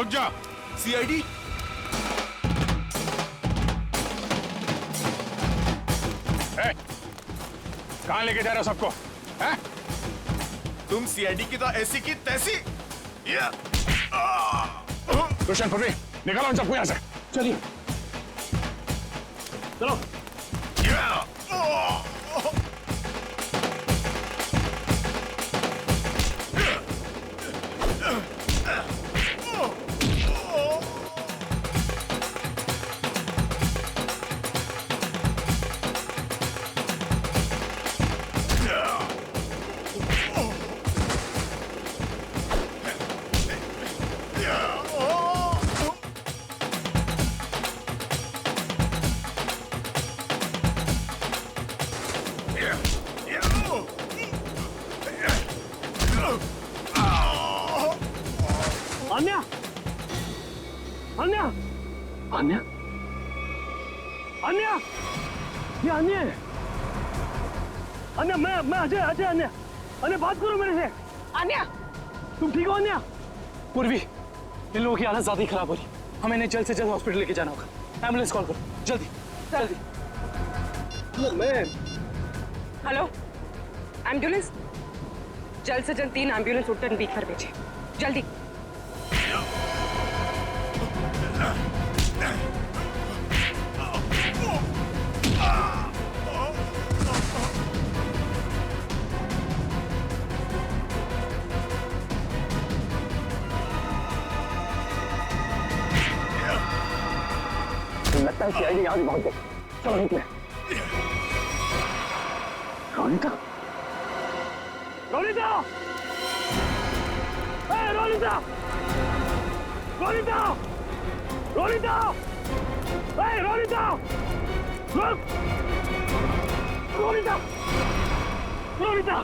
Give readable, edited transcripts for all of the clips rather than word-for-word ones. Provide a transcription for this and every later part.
रुक जा। सीआईडी? कहां लेके जा रहे हो सबको? हैं? तुम सीआईडी की तो ऐसी की तैसी। दुष्यंत, पृथ्वी, निकालो इन सबको यहां से। चलिए चलो। अन्या, अन्या, अन्या, अन्या, ये अन्य है। अन्या, मैं अजय, अजय अन्या, अन्या बात करो मेरे से। अन्या, तुम ठीक हो अन्या? पूर्वी, इन लोगों की हालत ज्यादा ही खराब हो रही। हमें इन्हें जल्द से जल्द हॉस्पिटल लेके जाना होगा। एम्बुलेंस कॉल करो जल्दी जल्दी। मैं हेलो, एम्बुलेंस, जल्द से जल्द 3 एम्बुलेंस उत्तर बीच पर भेजे, जल्दी। लगता है सीआईडी यहाँ भी पहुंच गई। चलो निकले। रोनिता, रोनिता, रोनिता, रोनिता, रोनिता, रोनिता, रोनिता, रोनिता,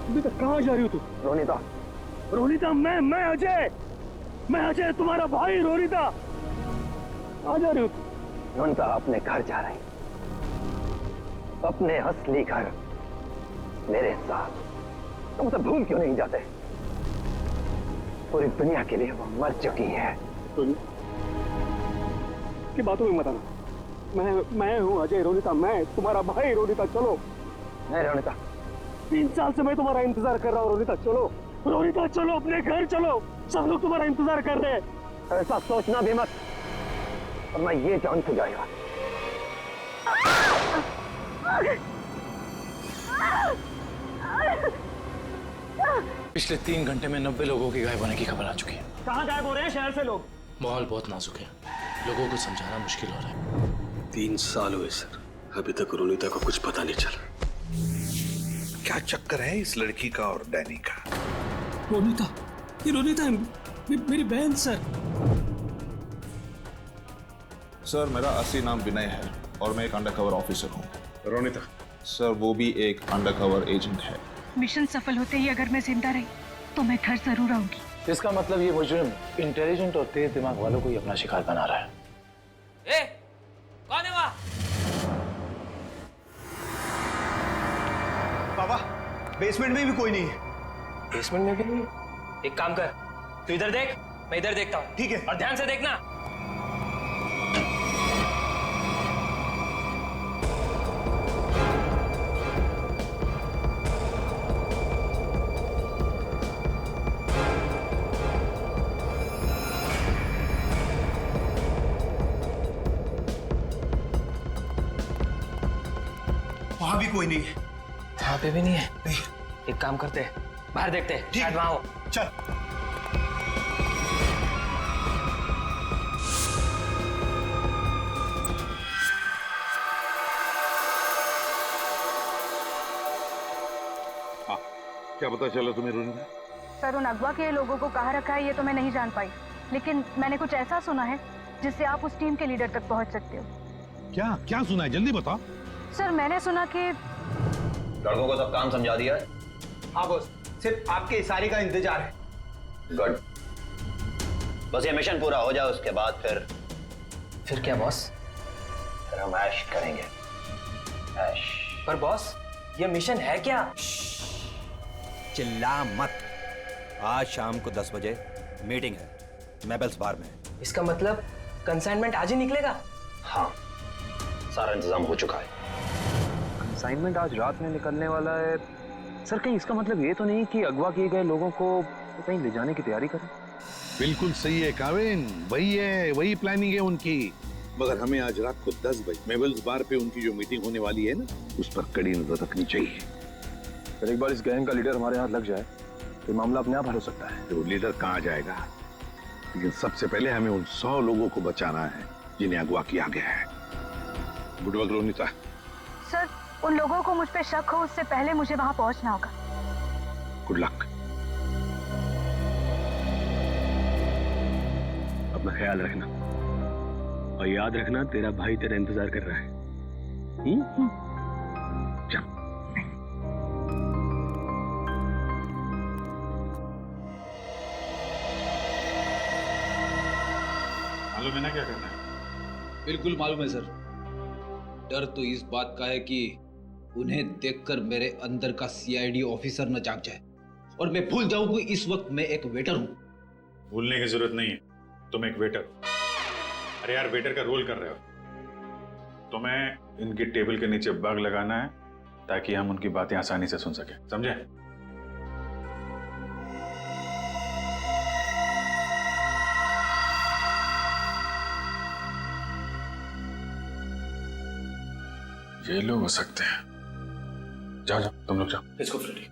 अभी तक कहाँ जा रही हो तू? रोनिता, रोनिता, मैं अजय तुम्हारा भाई। रोनिता, आ जा रही हो तू? रोनिता अपने घर जा रही, अपने असली घर, मेरे साथ। तुम उसे भूल क्यों नहीं जाते? पूरी दुनिया के लिए वो मर चुकी है। की बातों में मत आना। मैं हूँ अजय। रोनिता, मैं तुम्हारा भाई। रोनिता चलो। नहीं रोनिता, 3 साल से मैं तुम्हारा इंतजार कर रहा हूँ। रोनिता चलो, रोनिता चलो, अपने घर चलो। सब लोग तुम्हारा इंतजार कर रहे हैं। ऐसा सोचना भी मत, और मैं ये जान से जाएगा। पिछले 3 घंटे में 90 लोगों के गायब होने की खबर आ चुकी है। कहाँ गायब हो रहे हैं शहर से लोग? माहौल बहुत नाजुक है, लोगों को समझाना मुश्किल हो रहा है। 3 साल हुए सर, अभी तक रोनिता को कुछ पता नहीं चला। क्या चक्कर है इस लड़की का और डैनी का? रोनिता, ये रोनिता है, मेरी बहन सर। सर मेरा असली नाम विनय है और मैं एक अंडरकवर ऑफिसर हूँ। रोनिता, सर वो भी एक अंडरकवर एजेंट है। मिशन सफल होते ही अगर मैं जिंदा रही तो मैं घर जरूर आऊंगी। इसका मतलब ये मुजरिम इंटेलिजेंट और तेज दिमाग वालों को ही अपना शिकार बना रहा है। ए, कौन है वहाँ? बाबा, बेसमेंट में भी कोई नहीं है। बेसमेंट में भी नहीं? एक काम कर, तू इधर देख, मैं इधर देखता हूँ। ठीक है। और ध्यान से देखना। वहां भी कोई नहीं है। वहां पे भी नहीं है? नहीं। एक काम करते हैं, बाहर देखते हैं, शायद वहां हो। चल। क्या पता चला तुम्हें रोनिता? सर, उन अगवा के लोगों को कहाँ रखा है ये तो मैं नहीं जान पाई, लेकिन मैंने कुछ ऐसा सुना है जिससे आप उस टीम के लीडर तक पहुंच सकते हो। क्या क्या सुना है, जल्दी बताओ। सर, मैंने सुना कि लड़कों को सब काम समझा दिया है। हाँ बॉस, सिर्फ आपके इशारे का इंतजार है। गुड, बस ये मिशन पूरा हो जाए उसके बाद फिर क्या बॉस? फिर हम ऐश करेंगे। ऐश। पर बॉस, ये मिशन है क्या? चिल्ला मत। आज शाम को 10 बजे मीटिंग है मेबल्स बार में। इसका मतलब कंसाइनमेंट आज ही निकलेगा? हाँ, सारा इंतजाम हो चुका है। कंसाइनमेंट आज रात में निकलने वाला है सर। कहीं इसका मतलब ये तो नहीं कि अगवा किए गए लोगों को कहीं ले जाने की तैयारी करें? बिल्कुल सही है काविन, वही है, वही प्लानिंग है उनकी। मगर हमें आज रात को 10 बजे मेबल्स बार पे उनकी जो मीटिंग होने वाली है ना, उस पर कड़ी नजर रखनी चाहिए। फिर एक बार इस गैंग का लीडर हमारे हाथ लग जाए तो मामला अपने आप हल हो सकता है। तो लीडर कहाँ जाएगा, लेकिन सबसे पहले हमें उन 100 लोगों को बचाना है जिन्हें अगवा किया गया है। Good work Ronita. सर, उन लोगों को मुझ पे शक हो उससे पहले मुझे वहां पहुंचना होगा। Good luck. अपना ख्याल रखना और याद रखना तेरा भाई तेरा इंतजार कर रहा है। चल। मालूम है ना क्या करना है? बिल्कुल मालूम है सर। डर तो इस बात का है कि उन्हें देखकर मेरे अंदर का सीआईडी ऑफिसर न जाग जाए और मैं भूल जाऊं कि इस वक्त मैं एक वेटर हूं। भूलने की जरूरत नहीं है, तुम एक वेटर। अरे यार, वेटर का रोल कर रहे हो। तुम्हें इनकी टेबल के नीचे बग लगाना है ताकि हम उनकी बातें आसानी से सुन सके, समझे? ये लोग हो सकते हैं। जाओ जाओ, तुम लोग जाओ। Let's go Freddy.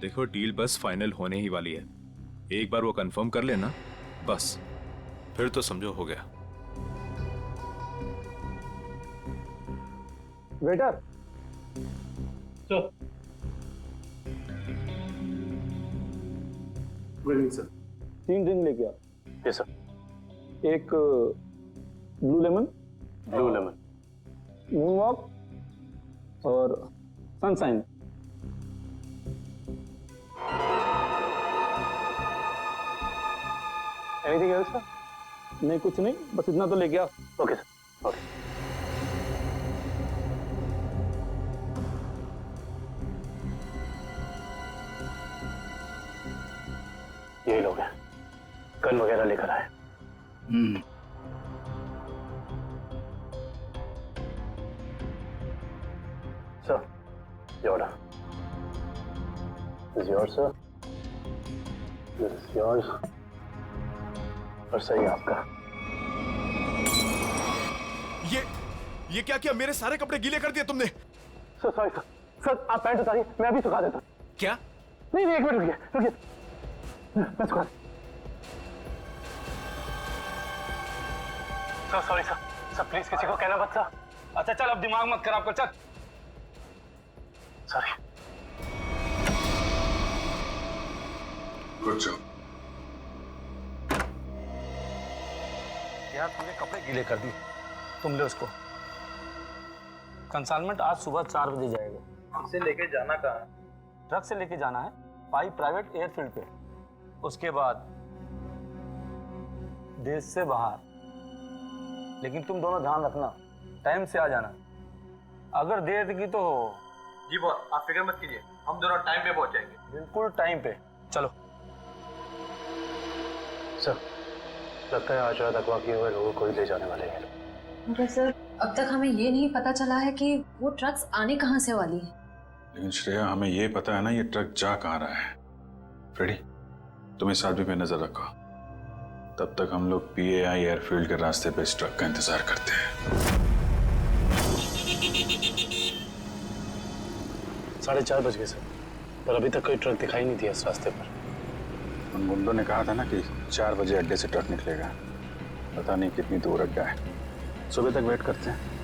देखो, डील बस फाइनल होने ही वाली है। एक बार वो कंफर्म कर लेना बस, फिर तो समझो हो गया। Waiter sir. Good sir. 3 drink लेके आ। Yes sir. एक ब्लू लेमन, मून वॉक और सनशाइन। Anything else sir? नहीं, कुछ नहीं, बस इतना तो लेके आओ। Okay sir. ओके। ये लोग हैं, गन वगैरह लेकर आए। सर, ये order. This is yours, sir. This is yours. और सही आपका। ये क्या किया? मेरे सारे कपड़े गीले कर दिए तुमने। Sir sorry sir. सर आप पैंट उतारिए, मैं अभी सुखा देता हूँ। क्या? नहीं, एक मिनट रुकिए। मैं सुखा। Sir sorry sir. Sir please किसी को कहना मत सर। अच्छा चल, अब दिमाग मत खराब कर, चल। सॉरी। Good job. यार तुमने कपड़े गीले कर दिए। तुम ले उसको। कंसाइनमेंट आज सुबह 4 बजे जाएगा। इसे लेके जाना कहाँ है? ट्रक से लेके जाना है पाई प्राइवेट एयरफील्ड पे। उसके बाद देश से बाहर। लेकिन तुम दोनों ध्यान रखना, टाइम से आ जाना। अगर देर की तो जी बॉस, आप फिक्र मत कीजिए, हम दोनों टाइम पे पहुंचेंगे। बिल्कुल टाइम पे। चलो सर, लगता है आज रात अगवा किए हुए लोगों को ही ले जाने वाले हैं। मगर सर, अब तक हमें ये नहीं पता चला है कि वो ट्रक्स आने कहाँ से वाली है। लेकिन श्रेया, हमें ये पता है ना ये ट्रक जा कहाँ रहा है। फ्रेडी, तुम इस आदमी पे नजर रखो। तब तक हम लोग PAI एयरफील्ड के रास्ते पे इस ट्रक का इंतजार करते हैं। 4:30 बज गए सर, पर अभी तक कोई ट्रक दिखाई नहीं दिया इस रास्ते पर। उन गुंडों ने कहा था ना कि 4 बजे अड्डे से ट्रक निकलेगा। पता नहीं कितनी दूर अड्डा है। सुबह तक वेट करते हैं।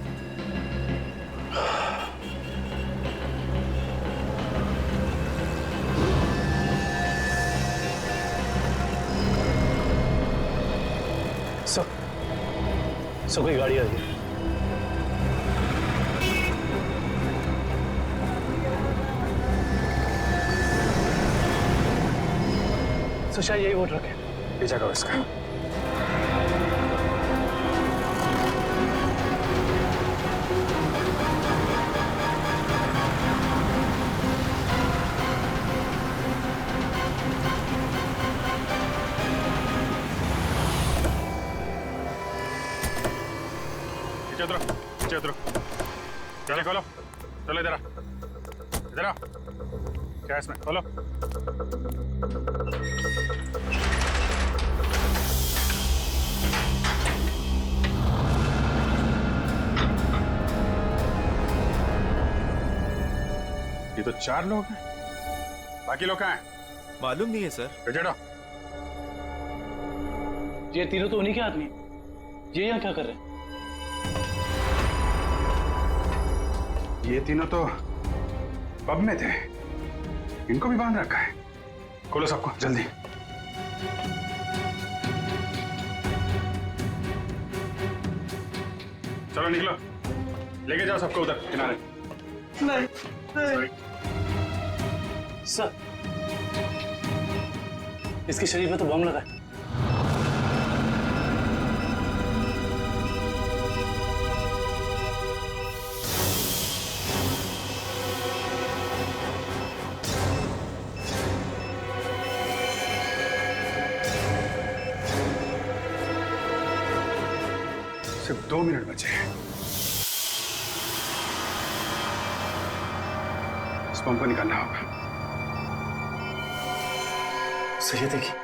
सर कोई गाड़ी आ गई। सर शायद यही वो ट्रक है। पीछा करो इसका। नीचे उतरो, नीचे उतरो। चलो खोलो, चलो इधर आ, इधर आ। क्या है इसमें? खोलो। ये तो 4 लोग हैं, बाकी लोग कहाँ हैं? मालूम नहीं है सर। बेचड़ो। ये तीनों तो उन्हीं के आदमी। ये यहाँ क्या कर रहे हैं? ये तीनों तो पब में थे, इनको भी बांध रखा है। खोलो सबको जल्दी। चलो निकलो, लेके जाओ सबको उधर किनारे। नहीं, नहीं। सर, इसके शरीर में तो बम लगा है। सिर्फ 2 मिनट बचे हैं। इस बम को निकालना होगा। सही देखिए।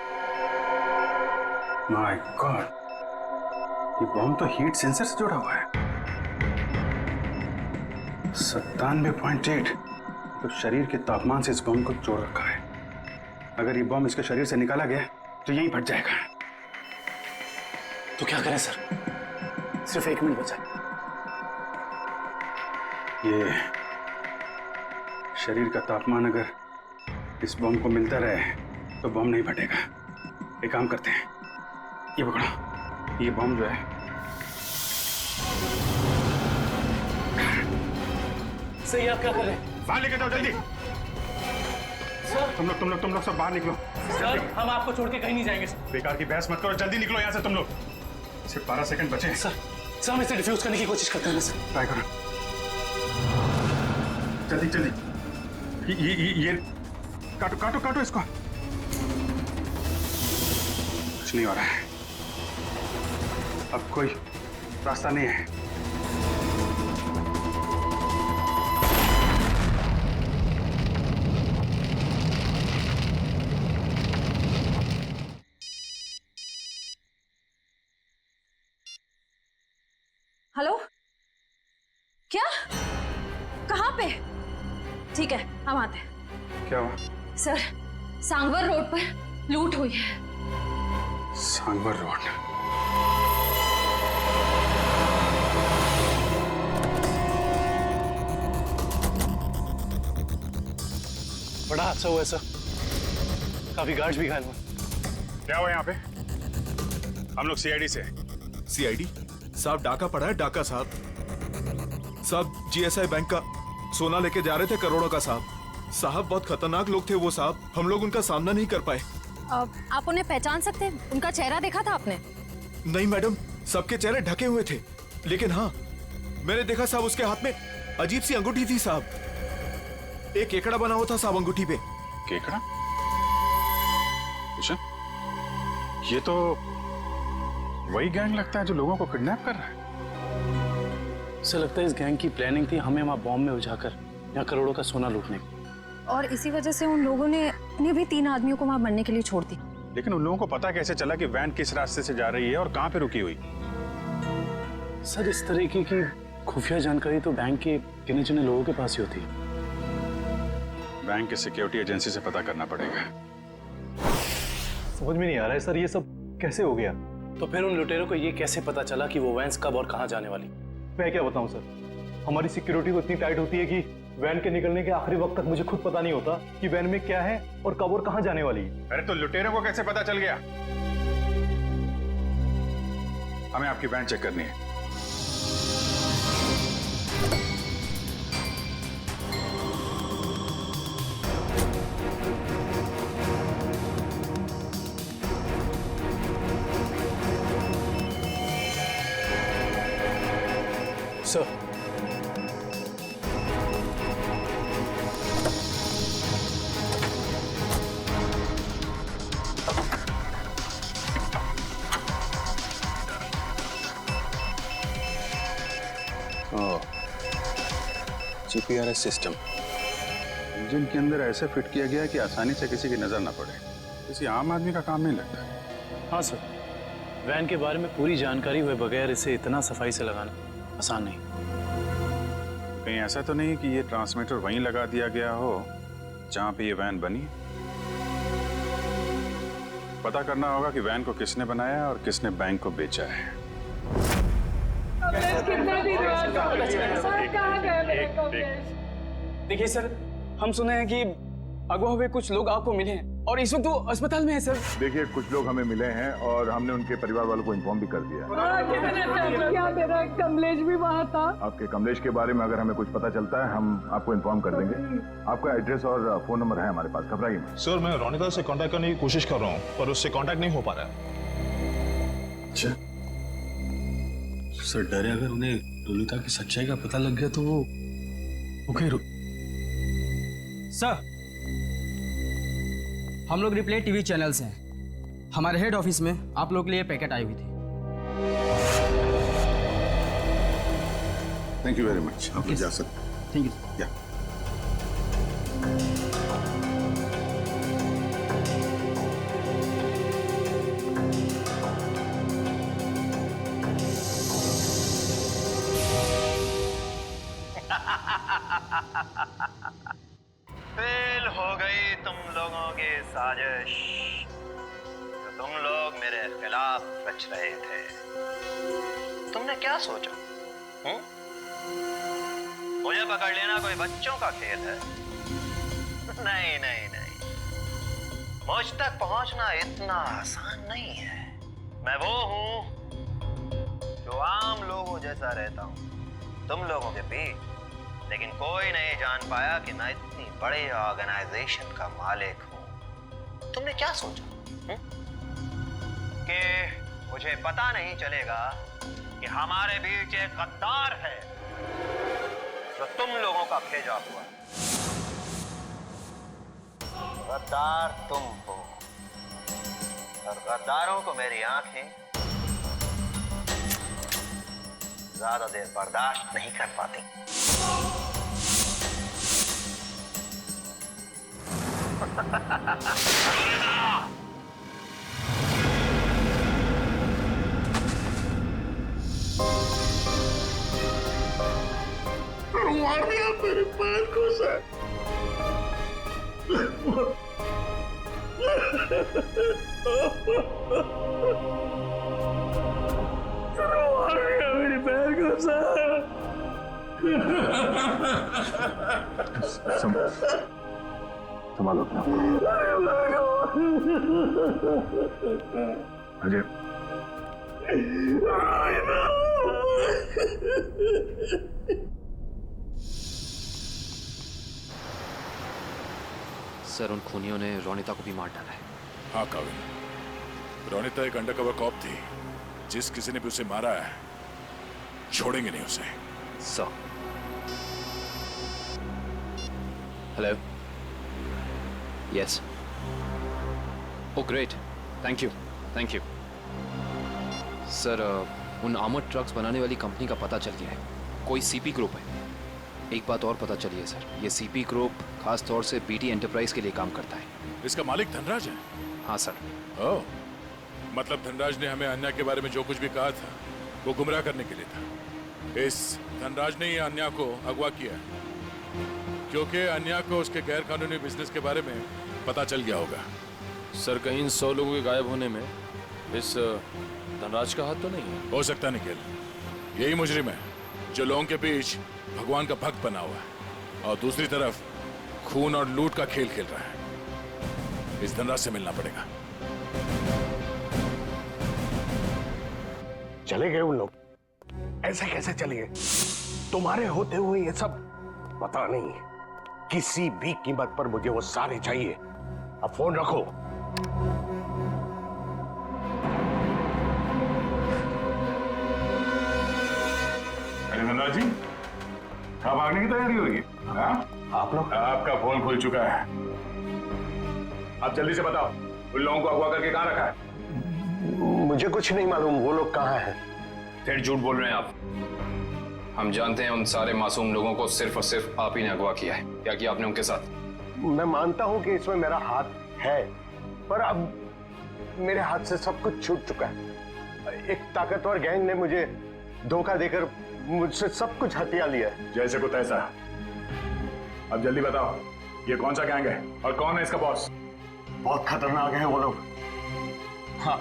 माय गॉड, ये बम तो हीट सेंसर से जुड़ा हुआ है। 97.8 तो शरीर के तापमान से इस बम को जोड़ रखा है। अगर ये बम इसके शरीर से निकाला गया तो यहीं फट जाएगा। तो क्या करें सर? सिर्फ 1 मिनट बचा है। ये शरीर का तापमान अगर इस बम को मिलता रहे तो बम नहीं फटेगा। एक काम करते हैं, ये पकड़ो, ये बम जो है सही। आप क्या कर रहे हैं? बाहर लेके जाओ जल्दी। सर, तुम लोग सब बाहर निकलो। सर, हम आपको छोड़ के कहीं नहीं जाएंगे सर। बेकार की बहस मत करो, जल्दी निकलो यहाँ से तुम लोग। सिर्फ 12 सेकंड बचे हैं। सर, हम इसे डिफ्यूज करने की कोशिश करते हैं ना सर। ट्राई करो जल्दी जल्दी। ये काटो काटो काटो इसको। कुछ नहीं हो रहा है, अब कोई रास्ता नहीं है। हेलो, क्या? कहाँ पे? ठीक है, हम आते हैं। क्या हुआ? सर, सांगवर रोड पर लूट हुई है। सांगवर रोड? बड़ा हादसा हुआ है सर, काफी गार्ड्स भी घायल हुए। क्या हुआ यहाँ पे? हम लोग सीआईडी से। सीआईडी साहब, डाका पड़ा है, डाका साहब। साहब जीएसआई बैंक का सोना लेके जा रहे थे, करोड़ों का साहब। साहब बहुत खतरनाक लोग थे वो साहब, हम लोग उनका सामना नहीं कर पाए। आप उन्हें पहचान सकते हैं? उनका चेहरा देखा था आपने? नहीं मैडम, सबके चेहरे ढके हुए थे, लेकिन हाँ मैंने देखा साहब उसके हाथ में अजीब सी अंगूठी थी साहब। एक केकड़ा बना हुआ था साहब अंगूठी पे। केकड़ा? अच्छा, ये तो वही गैंग लगता है जो लोगों को किडनैप कर रहा है। सर, लगता है इस गैंग की प्लानिंग थी हमें वहां बॉम्ब में उलझाकर यहाँ करोड़ों का सोना लूटने की। और इसी वजह से उन लोगों ने इन्हें भी 3 आदमियों को वहां मरने के लिए छोड़ दी। लेकिन उन लोगों को पता कैसे चला कि वैन किस रास्ते से जा रही है और कहाँ पे रुकी हुई? सर, इस तरीके की खुफिया जानकारी तो बैंक के गिने चुने लोगों के पास ही होती है। बैंक के सिक्योरिटी एजेंसी से पता करना पड़ेगा। समझ में नहीं आ रहा है सर, ये सब कैसे हो गया? तो फिर उन लुटेरों को ये कैसे पता चला कि वो वैन कब और कहाँ जाने वाली? मैं क्या बताऊं सर, हमारी सिक्योरिटी तो इतनी टाइट होती है कि वैन के निकलने के आखिरी वक्त तक मुझे खुद पता नहीं होता कि वैन में क्या है और कब और कहाँ जाने वाली है। अरे तो लुटेरों को कैसे पता चल गया? हमें आपकी वैन चेक करनी है। सर, जीपीआरएस सिस्टम इंजन के अंदर ऐसे फिट किया गया है कि आसानी से किसी की नजर ना पड़े। किसी आम आदमी का काम नहीं लगता है। हाँ सर, वैन के बारे में पूरी जानकारी हुए बगैर इसे इतना सफाई से लगाना आसान नहीं। कहीं ऐसा तो नहीं कि ये ट्रांसमीटर वहीं लगा दिया गया हो जहां पे ये वैन बनी? पता करना होगा कि वैन को किसने बनाया और किसने बैंक को बेचा है। देखिए सर, हम सुने हैं कि अगवा हुए कुछ लोग आपको मिले हैं और इस वक्त वो अस्पताल में है सर। देखिए, कुछ लोग हमें मिले हैं और हमने उनके परिवार वालों को इन्फॉर्म भी कर दिया है। क्या मेरा कमलेश भी वहाँ था? आपके कमलेश के बारे में अगर हमें कुछ पता चलता है हम आपको इन्फॉर्म कर देंगे। आपका एड्रेस और फोन नंबर है हमारे पास, घबराइए मत। सर, मैं रोनिता से कांटेक्ट करने की कोशिश कर रहा हूँ पर उससे कांटेक्ट नहीं हो पा रहा है। अच्छा सर, डर है अगर उन्हें रोनिता की सच्चाई का पता लग गया तो वो सर, हम लोग रिप्ले टीवी चैनल से हैं। हमारे हेड ऑफिस में आप लोगों के लिए पैकेट आई हुई थी। Thank you very much. आप जा सकते हैं। Thank you. फेल हो गई तुम लोगों की साजिश जो तुम लोग मेरे खिलाफ रच रहे थे। तुमने क्या सोचा? मुझे पकड़ लेना कोई बच्चों का खेल है? नहीं नहीं नहीं, मुझ तक पहुंचना इतना आसान नहीं है। मैं वो हूं जो आम लोगों जैसा रहता हूं तुम लोगों के बीच, लेकिन कोई नहीं जान पाया कि मैं इतनी बड़े ऑर्गेनाइजेशन का मालिक हूं। तुमने क्या सोचा कि मुझे पता नहीं चलेगा कि हमारे बीच एक गद्दार है जो तुम लोगों का भेजा हुआ है? गद्दार तुम हो और गद्दारों को मेरी आंखें ज्यादा देर बर्दाश्त नहीं कर पाती। मार दिया मेरे पैर को सर। मार दिया मेरे पैर को सर। संभालो अजय। सर, उन खूनियों ने रोनिता को भी मार डाला है। हाँ काविन, रोनिता एक अंडरकवर कॉप थी। जिस किसी ने भी उसे मारा है छोड़ेंगे नहीं उसे। Sir, hello, yes, oh great, thank you thank you. Sir, उन आर्मर्ड ट्रक्स बनाने वाली कंपनी का पता चल गया है। कोई सीपी ग्रुप है। एक बात और पता चली है सर, ये सीपी ग्रुप खास तौर से बीटी एंटरप्राइज के लिए काम करता है। इसका मालिक धनराज है? हाँ सर। ओह, मतलब धनराज ने हमें अन्या के बारे में जो कुछ भी कहा था वो गुमराह करने के लिए था। इस धनराज ने ही अन्या को अगवा किया क्योंकि अन्या को उसके गैर कानूनी बिजनेस के बारे में पता चल गया होगा। सर, कहीं इन 100 लोगों के गायब होने में इस धनराज का हाथ तो नहीं है? हो सकता निखिल, यही मुजरिम है जो लोगों के बीच भगवान का भक्त बना हुआ है और दूसरी तरफ खून और लूट का खेल खेल रहा है। इस धनराज से मिलना पड़ेगा। चले गए उन लोग? ऐसे कैसे चले गए? तुम्हारे होते हुए ये सब? पता नहीं, किसी भी कीमत पर मुझे वो सारे चाहिए। अब फोन रखो। अरे धनराज जी, कहाँ भागने की तैयारी हो रही है? आप लोग? आपका फोन खुल चुका है। आप जल्दी से बताओ, उन लोगों को अगवा करके कहाँ रखा है? मुझे कुछ नहीं मालूम वो लोग कहाँ हैं। फिर झूठ बोल रहे हैं आप। हम जानते हैं उन सारे मासूम लोगों को सिर्फ और सिर्फ आप ही ने अगवा किया है। क्या किया आपने उनके साथ? मैं मानता हूं कि इसमें मेरा हाथ है, पर अब मेरे हाथ से सब कुछ छूट चुका है। एक ताकतवर गैंग ने मुझे धोखा देकर मुझसे सब कुछ हथिया लिया है। जैसे को तैसा। अब जल्दी बताओ, ये कौन सा गैंग है और कौन है इसका बॉस? बहुत खतरनाक है वो लोग। हाँ,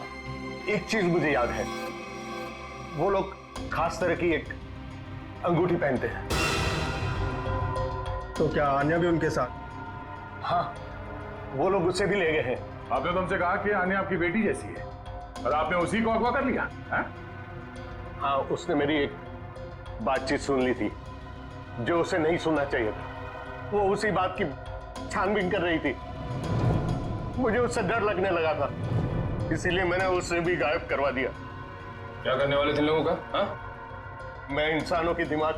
एक चीज मुझे याद है, वो लोग खास तरह की एक अंगूठी पहनते हैं। तो क्या आन्या भी उनके साथ? हाँ, वो लोग उससे भी ले गए हैं। आपने तो हमसे कहा कि आन्या आपकी बेटी जैसी है और आपने उसी को अगवा कर लिया है? हाँ, उसने मेरी एक बातचीत सुन ली थी जो उसे नहीं सुनना चाहिए था। वो उसी बात की छानबीन कर रही थी। मुझे उससे डर लगने लगा था, इसीलिए मैंने उसे भी गायब करवा दिया। क्या करने वाले थे लोगों का? हाँ? मैं इंसानों के दिमाग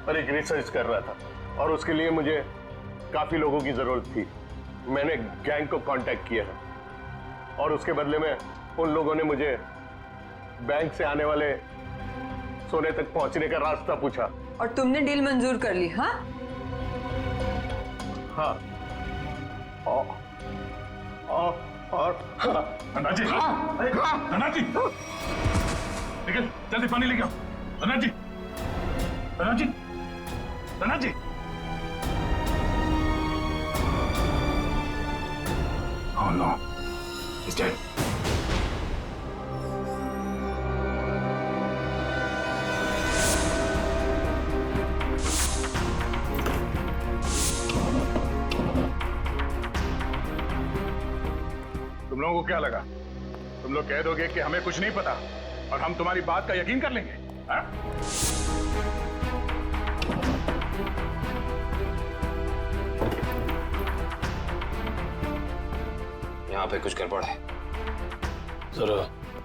पर एक रिसर्च कर रहा था और उसके लिए मुझे काफी लोगों की जरूरत थी। मैंने गैंग को कांटेक्ट किया है और उसके बदले में उन लोगों ने मुझे बैंक से आने वाले सोने तक पहुंचने का रास्ता पूछा। और तुमने डील मंजूर कर ली? हाँ हाँ। और धनराज जी, धनराज जी, निकल जल्दी पानी लेके आओ। धनराज जी, धनराज जी, धनराज जी। Oh no, he's dead. तुम लोगों को क्या लगा? तुम लोग कह दोगे कि हमें कुछ नहीं पता और हम तुम्हारी बात का यकीन कर लेंगे? हाँ? यहाँ पे कुछ गड़बड़ है। सर,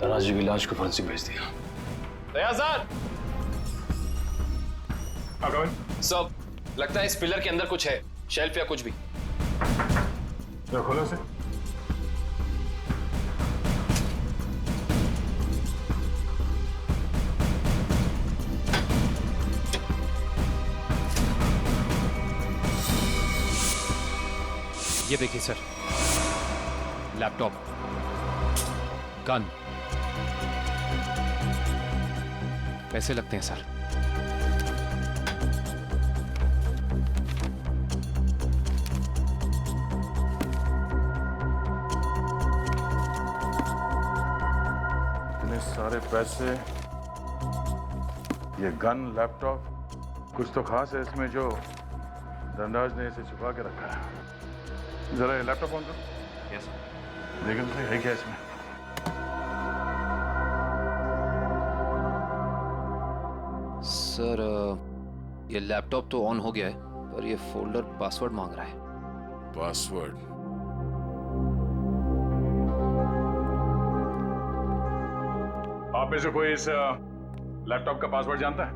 धनराज जी की लाश को फॉरेंसिक भेज दिया। दया सर, सब लगता है इस पिलर के अंदर कुछ है, शेल्फ या कुछ भी। खोलो से। ये देखिए सर, लैपटॉप, गन, पैसे लगते हैं सर। इतने सारे पैसे, ये गन, लैपटॉप, कुछ तो खास है इसमें जो धनराज ने इसे छुपा के रखा है। जरा ये लैपटॉप ऑन करो। Yes sir. देखो तो है क्या इसमें? सर, ये लैपटॉप तो ऑन हो गया है, पर ये फोल्डर पासवर्ड मांग रहा है। पासवर्ड? आप में से कोई इस लैपटॉप का पासवर्ड जानता है?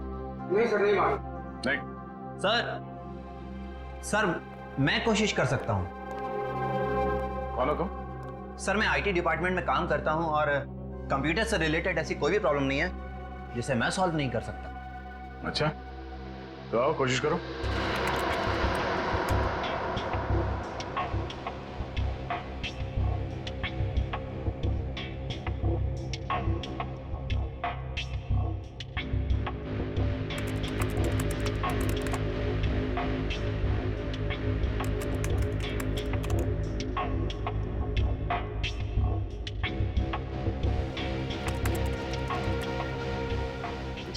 नहीं सर, नहीं मालूम। नहीं सर मैं कोशिश कर सकता हूँ। कौन हो तुम? सर, मैं आईटी डिपार्टमेंट में काम करता हूँ और कंप्यूटर से रिलेटेड ऐसी कोई भी प्रॉब्लम नहीं है जिसे मैं सॉल्व नहीं कर सकता। अच्छा, तो आओ कोशिश करो।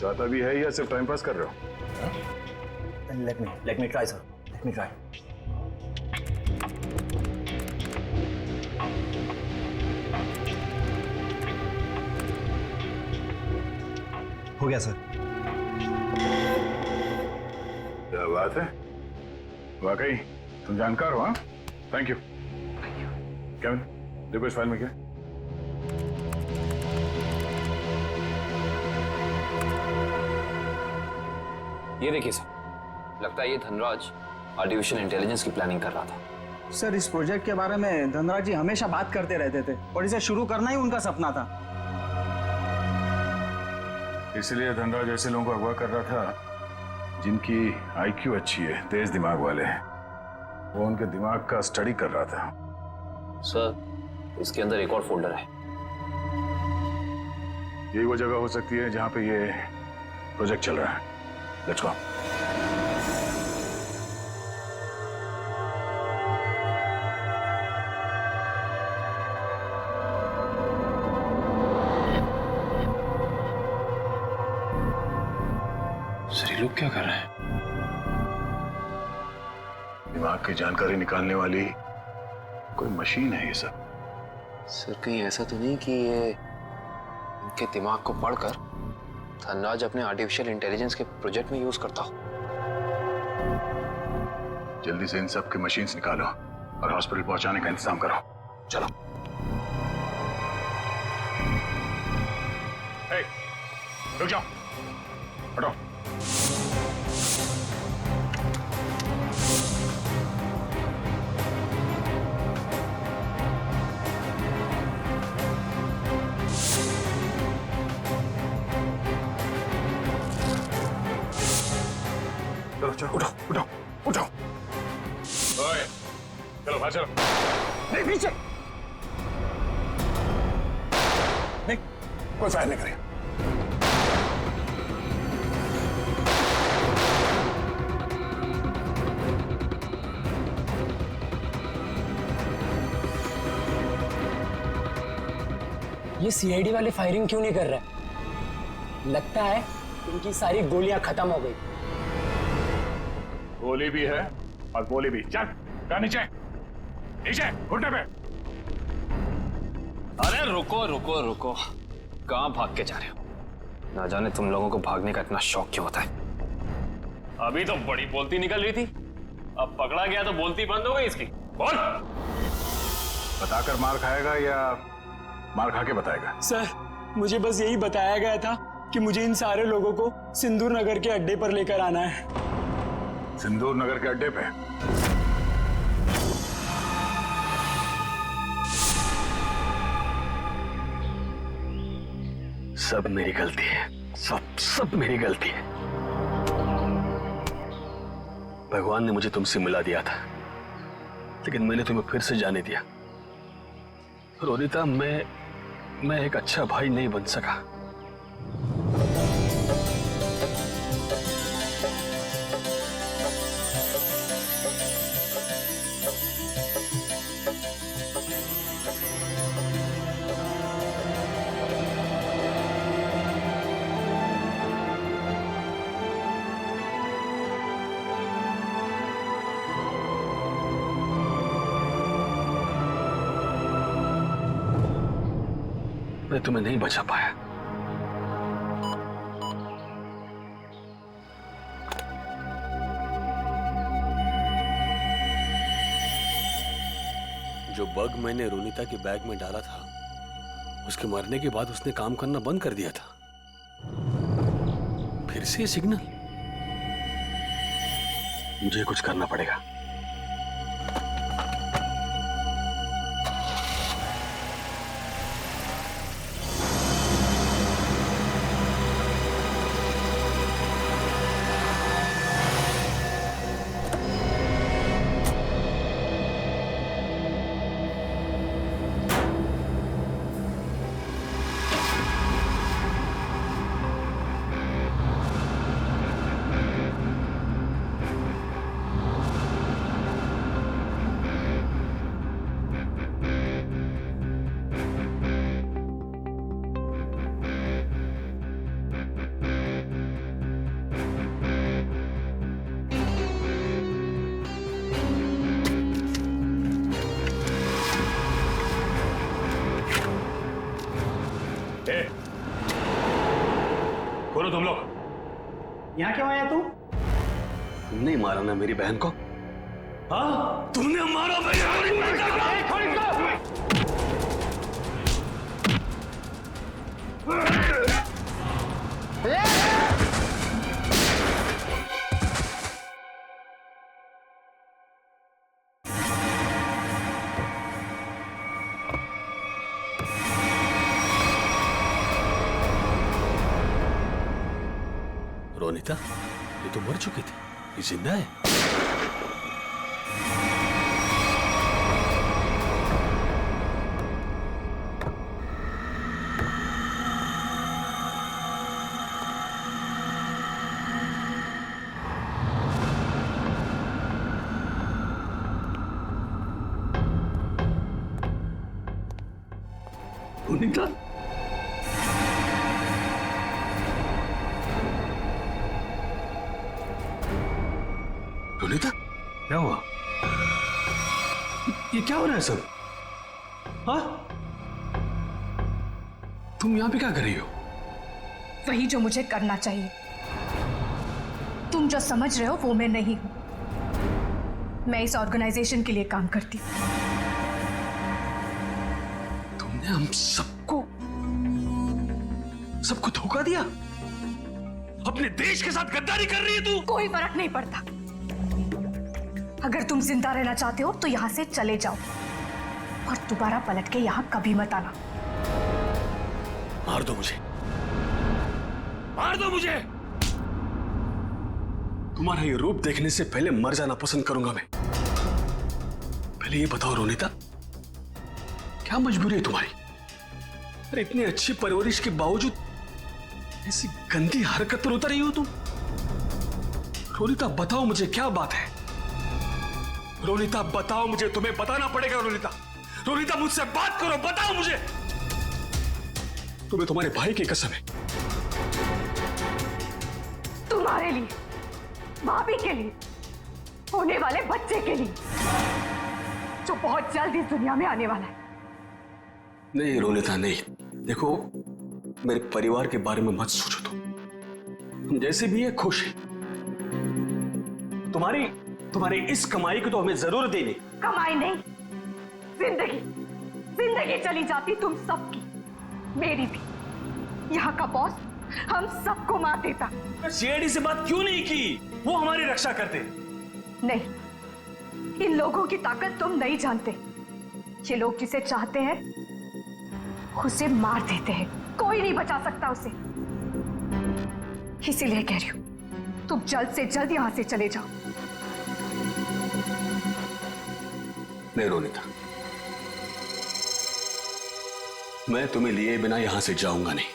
चाहता भी है या सिर्फ टाइम पास कर रहे हो? Let me try sir, let me try. हो गया सर। क्या बात है, वाकई तुम जानकार हो। हाँ, थैंक यू। केविन, देखो इस फाइल में क्या है? ये देखिए सर, लगता है ये धनराज आर्टिफिशियल इंटेलिजेंस की प्लानिंग कर रहा था। सर, इस प्रोजेक्ट के बारे में धनराज जी हमेशा बात करते रहते थे और इसे शुरू करना ही उनका सपना था। इसलिए धनराज ऐसे लोगों को अगवा कर रहा था जिनकी आईक्यू अच्छी है, तेज दिमाग वाले हैं, वो उनके दिमाग का स्टडी कर रहा था। सर, इसके अंदर एक और फोल्डर है। यही वो जगह हो सकती है जहां पे ये प्रोजेक्ट चल रहा है। Let's go. सर, ये लोग क्या कर रहे हैं? दिमाग की जानकारी निकालने वाली कोई मशीन है ये सब। सर, कहीं ऐसा तो नहीं कि ये इनके दिमाग को पढ़कर धनराज अपने आर्टिफिशियल इंटेलिजेंस के प्रोजेक्ट में यूज करता हो? जल्दी से इन सब के मशीन्स निकालो और हॉस्पिटल पहुंचाने का इंतजाम करो। चलो। रुक जाओ, हटो। चलो, उठो उठो उठो। ओए, चलो बाहर चलो। नहीं, पीछे नहीं, कोई फायर नहीं करेगा। ये सीआईडी वाले फायरिंग क्यों नहीं कर रहे? लगता है इनकी सारी गोलियां खत्म हो गई। गोली भी है और गोली भी। चल, नीचे नीचे, घुटने पे। अरे रुको रुको रुको, कहाँ भाग के जा रहे हो? ना जाने तुम लोगों को भागने का इतना शौक क्यों होता है। अभी तो बड़ी बोलती निकल रही थी, अब पकड़ा गया तो बोलती बंद हो गई इसकी। बोल। बताकर मार खाएगा या मार खा के बताएगा? सर, मुझे बस यही बताया गया था कि मुझे इन सारे लोगों को सिंदूर नगर के अड्डे पर लेकर आना है। सिंदूर नगर के अड्डे पे? सब मेरी गलती है, सब मेरी गलती है। भगवान ने मुझे तुमसे मिला दिया था, लेकिन मैंने तुम्हें फिर से जाने दिया। रोनिता, मैं एक अच्छा भाई नहीं बन सका। मैं तुम्हें नहीं बचा पाया। जो बग मैंने रोनिता के बैग में डाला था, उसके मरने के बाद उसने काम करना बंद कर दिया था। फिर से सिग्नल। मुझे कुछ करना पड़ेगा। बोलो तुम लोग, यहाँ क्यों आया तू? तुमने मारा ना मेरी बहन को? हाँ, तुमने मारा मेरी बहन रोनिता, ये तो मर चुकी थी, ये जिंदा है। रोनिता, रोनिता, क्या हुआ? ये क्या हो रहा है सब? हाँ? तुम यहाँ पे क्या कर रही हो? वही जो मुझे करना चाहिए। तुम जो समझ रहे हो वो मैं नहीं हूं। मैं इस ऑर्गेनाइजेशन के लिए काम करती हूँ। तुमने हम सबको धोखा दिया? अपने देश के साथ गद्दारी कर रही है तू? कोई फर्क नहीं पड़ता। अगर तुम जिंदा रहना चाहते हो तो यहां से चले जाओ और दोबारा पलट के यहां कभी मत आना। मार दो मुझे, मार दो मुझे। तुम्हारा ये रूप देखने से पहले मर जाना पसंद करूंगा मैं। पहले ये बताओ रोनिता, क्या मजबूरी है तुम्हारी? अरे इतनी अच्छी परवरिश के बावजूद ऐसी गंदी हरकत पर उतर रही हो तुम। रोनिता बताओ मुझे, क्या बात है? रोनिता बताओ मुझे, तुम्हें बताना पड़ेगा। रोनिता, रोनिता मुझसे बात करो, बताओ मुझे। तुम्हें तुम्हारे भाई की कसम है। तुम्हारे लिए, भाभी के लिए, होने वाले बच्चे के लिए जो बहुत जल्द इस दुनिया में आने वाला है। नहीं रोनिता नहीं, देखो मेरे परिवार के बारे में मत सोचो। तुम जैसे भी है खुश है। तुम्हारी इस कमाई को तो हमें जरूरत ही नहीं। कमाई नहीं, जिंदगी चली जाती तुम सबकी, मेरी भी। यहाँ का बॉस हम सबको मार देता। सीआईडी से बात क्यों नहीं की? वो हमारी रक्षा करते। नहीं, इन लोगों की ताकत तुम नहीं जानते। ये लोग जिसे चाहते हैं उसे मार देते हैं, कोई नहीं बचा सकता उसे। इसीलिए कह रही हूं, तुम जल्द से जल्द यहां से चले जाओ। नहीं रोनिता, मैं तुम्हें लिए बिना यहां से जाऊंगा नहीं।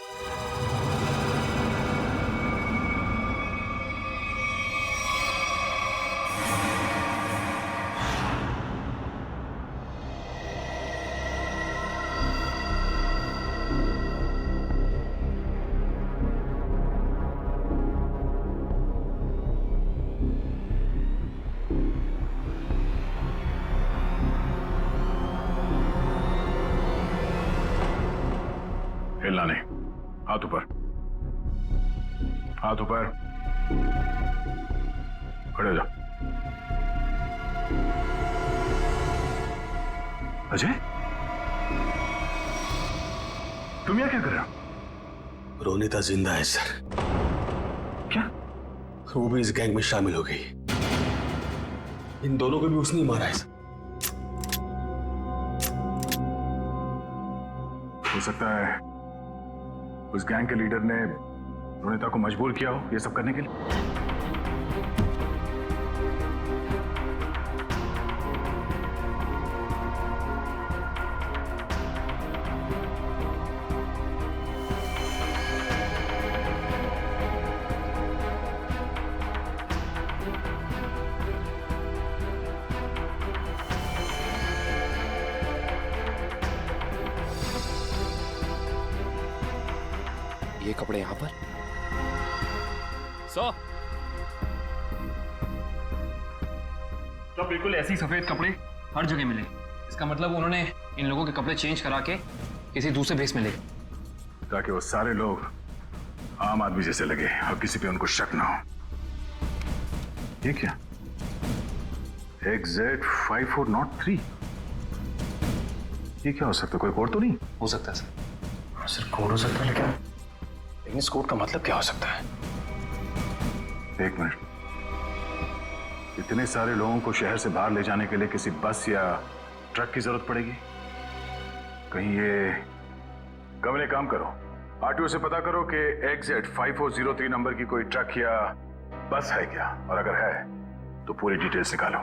हिलना नहीं, हाथ ऊपर, हाथ ऊपर, खड़े हो जाओ। अजय, तुम यहाँ क्या कर रहे हो? रोनिता जिंदा है सर। क्या? वो भी इस गैंग में शामिल हो गई। इन दोनों को भी उसने ही मारा है सर। हो सकता है उस गैंग के लीडर ने रोनिता को मजबूर किया हो ये सब करने के लिए। ये कपड़े यहां पर तो बिल्कुल ऐसे ही सफेद कपड़े हर जगह मिले। इसका मतलब उन्होंने इन लोगों के कपड़े चेंज करा के किसी दूसरे भेस में ले, ताकि वो सारे लोग आम आदमी जैसे लगे और किसी पे उनको शक ना हो। ये क्या? XZ5403, ये क्या हो सकता है? कोई कोड तो नहीं हो सकता है सर? सर कोड हो सकता है, लेकिन इस कोड का मतलब क्या हो सकता है? एक मिनट, इतने सारे लोगों को शहर से बाहर ले जाने के लिए किसी बस या ट्रक की जरूरत पड़ेगी। कहीं ये कमल, एक काम करो, आरटीओ से पता करो कि XZ5403 नंबर की कोई ट्रक या बस है क्या? और अगर है तो पूरी डिटेल्स निकालो।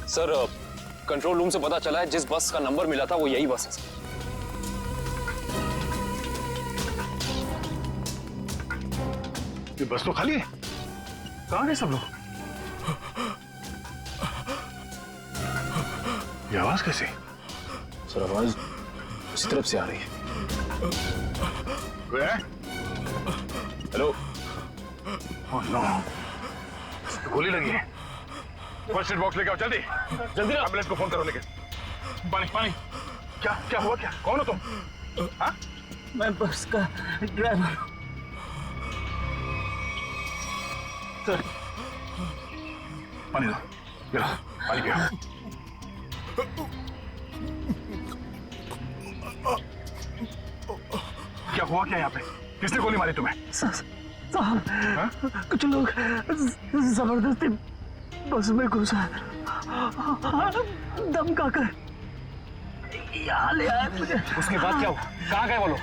सर, कंट्रोल रूम से पता चला है जिस बस का नंबर मिला था वो यही बस है सर। ये बस तो खाली है, कहां गए सब लोग? ये आवाज कैसी? सर, आवाज उस तरफ से आ रही है। हेलो। ओह नो, गोली लगी है। फर्स्ट एड बॉक्स लेके आओ जल्दी जल्दी। एम्बुलेंस को फोन करो। लेके पानी पानी। क्या क्या हुआ? क्या कौन हो तुम? हाँ? मैं बस का ड्राइवर हूं सर। पानी दो, पानी पियो। क्या हुआ क्या यहाँ पे? किसने गोली मारी तुम्हें? साहब, कुछ लोग जबरदस्ती बस में घुसा धमका कर यहाँ ले आए मुझे। उसके बाद क्या हुआ? कहाँ गए वो लोग?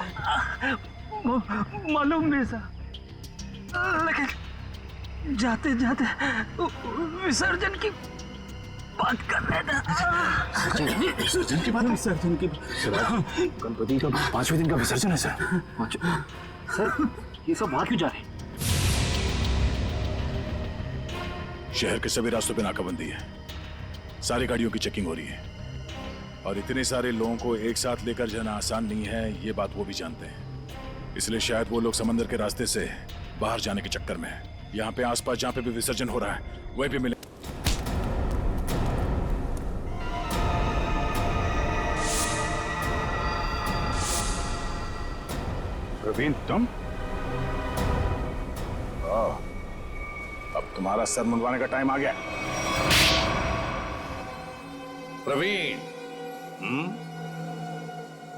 मालूम नहीं सर, लेकिन जाते जाते विसर्जन की बात कर रहे थे। विसर्जन की बात? विसर्जन की गणपति का 5वें दिन का विसर्जन है सर। सर, ये सब वहां क्यों जा रहे हैं? शहर के सभी रास्तों पे नाकाबंदी है, सारी गाड़ियों की चेकिंग हो रही है और इतने सारे लोगों को एक साथ लेकर जाना आसान नहीं है, ये बात वो भी जानते हैं। इसलिए शायद वो लोग समंदर के रास्ते से बाहर जाने के चक्कर में हैं। यहाँ पे आसपास जहाँ पे भी विसर्जन हो रहा है वहीं पे मिले। प्रवीण, तुम? अब तुम्हारा सर मुंडवाने का टाइम आ गया। प्रवीण,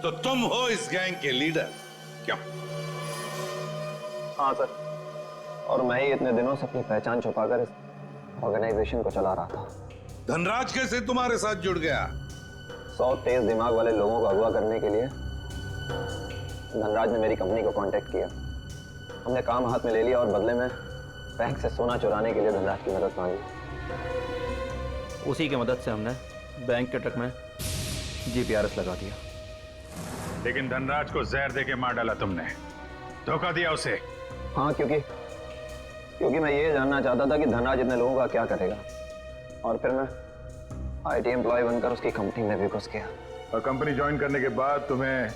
तो तुम हो इस गैंग के लीडर, क्या? हाँ सर, और मैं ही इतने दिनों से अपनी पहचान छुपाकर इस ऑर्गेनाइजेशन को चला रहा था। धनराज कैसे तुम्हारे साथ जुड़ गया? 100 तेज दिमाग वाले लोगों को अगवा करने के लिए धनराज ने मेरी कंपनी को कांटेक्ट किया। हमने काम हाथ में ले लिया और बदले में बैंक से सोना चुराने के लिए धनराज की मदद मांगी। उसी की मदद से हमने बैंक के ट्रक में जीपीआरएस लगा दिया। लेकिन धनराज को जहर देके मार डाला तुमने, धोखा दिया उसे। हाँ, क्योंकि मैं ये जानना चाहता था कि धनराज इतने लोगों का क्या करेगा, और फिर मैं आईटी एम्प्लॉय बनकर उसकी कंपनी में भी घुस गया। और कंपनी ज्वाइन करने के बाद तुम्हें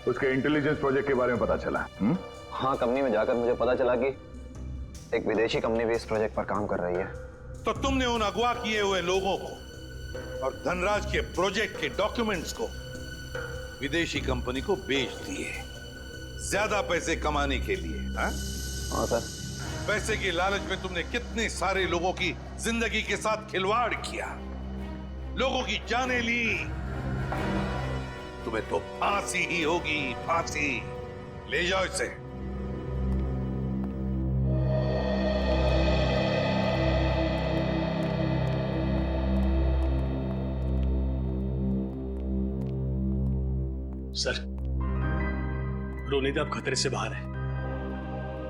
उसके इंटेलिजेंस प्रोजेक्ट के बारे में पता चला? हाँ, कंपनी में जाकर मुझे पता चला कि एक विदेशी कंपनी भी इस प्रोजेक्ट पर काम कर रही है। तो तुमने उन अगवा किए हुए लोगों को और धनराज के प्रोजेक्ट के डॉक्यूमेंट्स को विदेशी कंपनी को बेच दिए, ज्यादा पैसे कमाने के लिए। हाँ सर। पैसे की लालच में तुमने कितने सारे लोगों की जिंदगी के साथ खिलवाड़ किया, लोगों की जानें ली। तुम्हें तो फांसी ही होगी, फांसी। ले जाओ इसे। सर, रोनिता अब खतरे से बाहर है।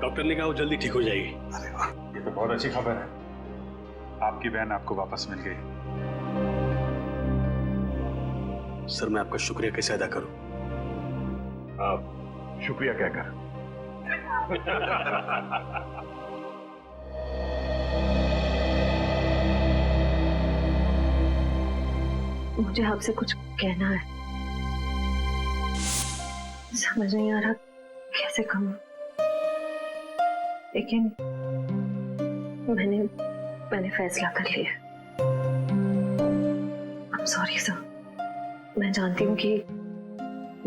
डॉक्टर ने कहा वो जल्दी ठीक हो जाएगी। अरे वाह, ये तो बहुत अच्छी खबर है। आपकी बहन आपको वापस मिल गई। सर, मैं आपका शुक्रिया कैसे अदा करूं? आप शुक्रिया क्या कर? मुझे आपसे कुछ कहना है, समझ नहीं आ रहा कैसे कहूं, लेकिन मैंने फैसला कर लिया। I'm sorry सर, मैं जानती हूँ कि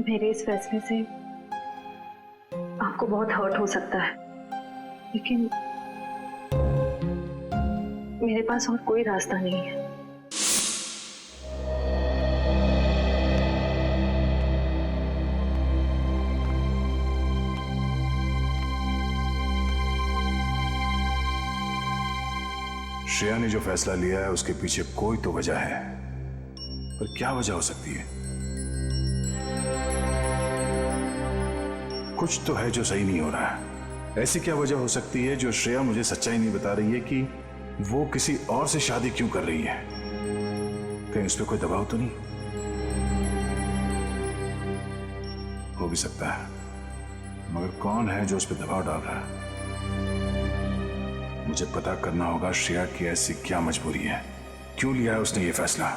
मेरे इस फैसले से आपको बहुत हर्ट हो सकता है, लेकिन मेरे पास और कोई रास्ता नहीं है। श्रेया ने जो फैसला लिया है उसके पीछे कोई तो वजह है, पर क्या वजह हो सकती है? कुछ तो है जो सही नहीं हो रहा है। ऐसी क्या वजह हो सकती है जो श्रेया मुझे सच्चाई नहीं बता रही है कि वो किसी और से शादी क्यों कर रही है? कहीं उस पर कोई दबाव तो नहीं? हो भी सकता है, मगर कौन है जो उस पर दबाव डाल रहा है? मुझे पता करना होगा श्रेया की ऐसी क्या मजबूरी है, क्यों लिया है उसने ये फैसला।